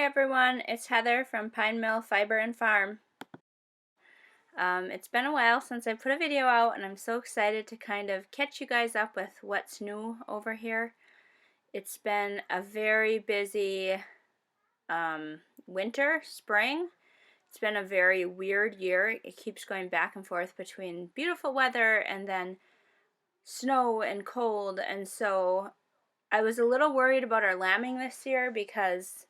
everyone, it's Heather from Pine Mill Fiber and Farm. It's been a while since I put a video out, and I'm so excited to kind of catch you guys up with what's new over here. It's been a very busy winter, spring. It's been a very weird year. It keeps going back and forth between beautiful weather and then snow and cold, and so I was a little worried about our lambing this year because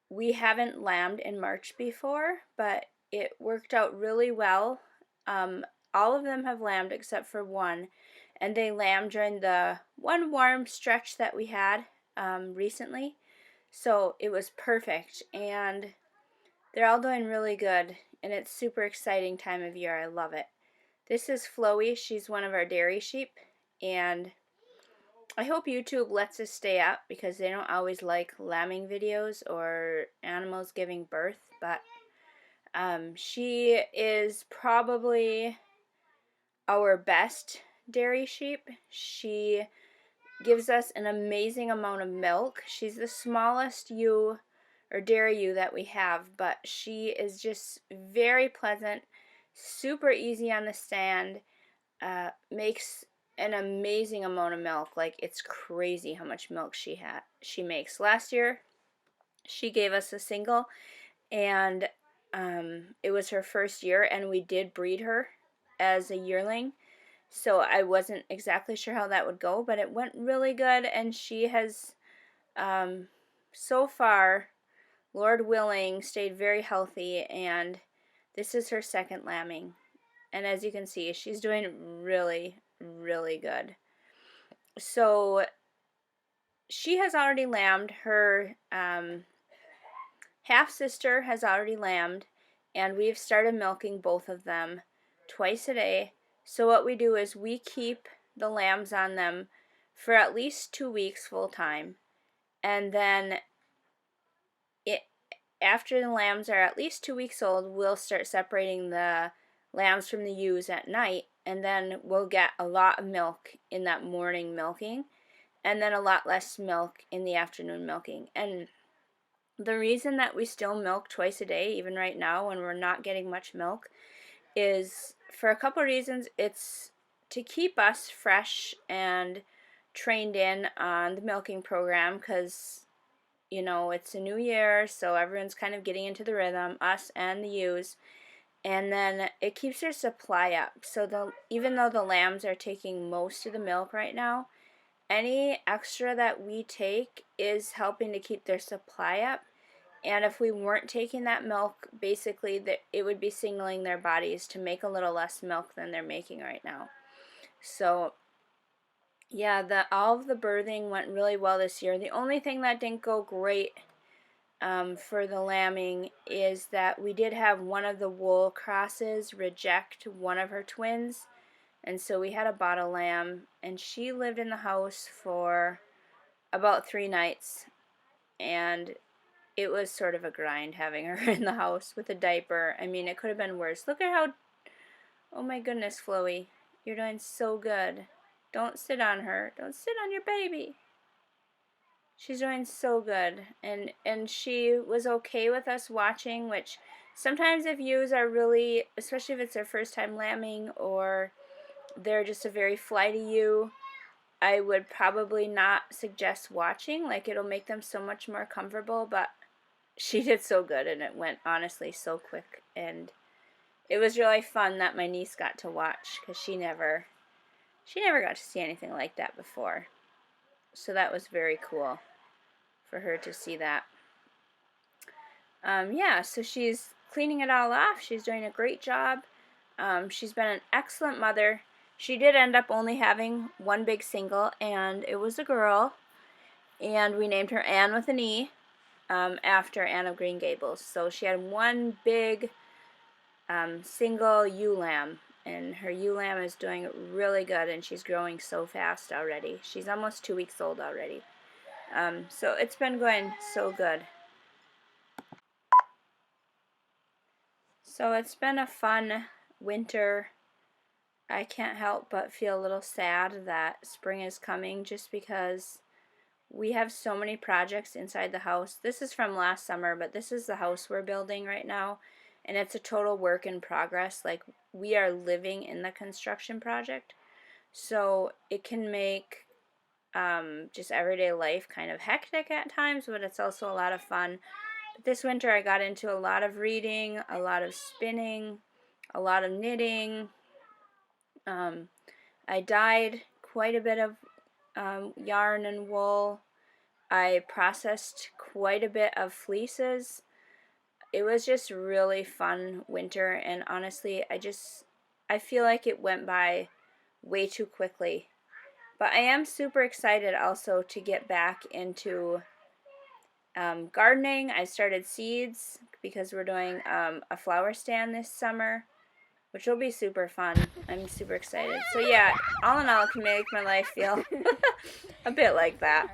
we haven't lambed in March before, but it worked out really well. All of them have lambed except for one, and they lambed during the one warm stretch that we had recently. So it was perfect, and they're all doing really good, and it's super exciting time of year. I love it. This is Floey. She's one of our dairy sheep, and I hope YouTube lets us stay up because they don't always like lambing videos or animals giving birth, but she is probably our best dairy sheep. She gives us an amazing amount of milk. She's the smallest ewe or dairy ewe that we have, but she is just very pleasant, super easy on the stand, makes an amazing amount of milk. Like, it's crazy how much milk she makes. Last year she gave us a single, and it was her first year, and we did breed her as a yearling, so I wasn't exactly sure how that would go, but it went really good, and she has so far, Lord willing, stayed very healthy, and this is her second lambing. And as you can see, she's doing really, really good. So she has already lambed. Her half-sister has already lambed, and we've started milking both of them twice a day. So what we do is we keep the lambs on them for at least 2 weeks full time, and then after the lambs are at least 2 weeks old, we'll start separating the lambs from the ewes at night, and then we'll get a lot of milk in that morning milking, and then a lot less milk in the afternoon milking. And the reason that we still milk twice a day, even right now when we're not getting much milk, is for a couple of reasons. It's to keep us fresh and trained in on the milking program, because you know, it's a new year, so everyone's kind of getting into the rhythm, us and the ewes. And then it keeps their supply up. So even though the lambs are taking most of the milk right now, any extra that we take is helping to keep their supply up. And if we weren't taking that milk, basically it would be signaling their bodies to make a little less milk than they're making right now. So yeah, all of the birthing went really well this year. The only thing that didn't go great for the lambing is that we did have one of the wool crosses reject one of her twins, and so we had a bottle lamb, and she lived in the house for about 3 nights, and it was sort of a grind having her in the house with a diaper. I mean, it could have been worse. Look at how, oh my goodness, Floey, you're doing so good. Don't sit on her. Don't sit on your baby. She's doing so good. And she was okay with us watching, which sometimes if ewes are really, especially if it's their first time lambing or they're just a very flighty ewe, I would probably not suggest watching. Like, it'll make them so much more comfortable, but she did so good, and it went honestly so quick, and it was really fun that my niece got to watch, because she never got to see anything like that before. So that was very cool for her to see that. Yeah, so she's cleaning it all off. She's doing a great job. She's been an excellent mother. She did end up only having one big single, and it was a girl. And we named her Anne with an E, after Anne of Green Gables. So she had one big single ewe lamb. And her ewe lamb is doing really good, and she's growing so fast already. She's almost 2 weeks old already. So it's been going so good. So it's been a fun winter. I can't help but feel a little sad that spring is coming, just because we have so many projects inside the house. This is from last summer, but this is the house we're building right now, and it's a total work in progress. Like, we are living in the construction project, so it can make just everyday life kind of hectic at times, but it's also a lot of fun. But this winter I got into a lot of reading, a lot of spinning, a lot of knitting. I dyed quite a bit of yarn and wool. I processed quite a bit of fleeces. It was just really fun winter, and honestly, I feel like it went by way too quickly. But I am super excited also to get back into gardening. I started seeds because we're doing a flower stand this summer, which will be super fun. I'm super excited. So yeah, all in all, it can make my life feel a bit like that.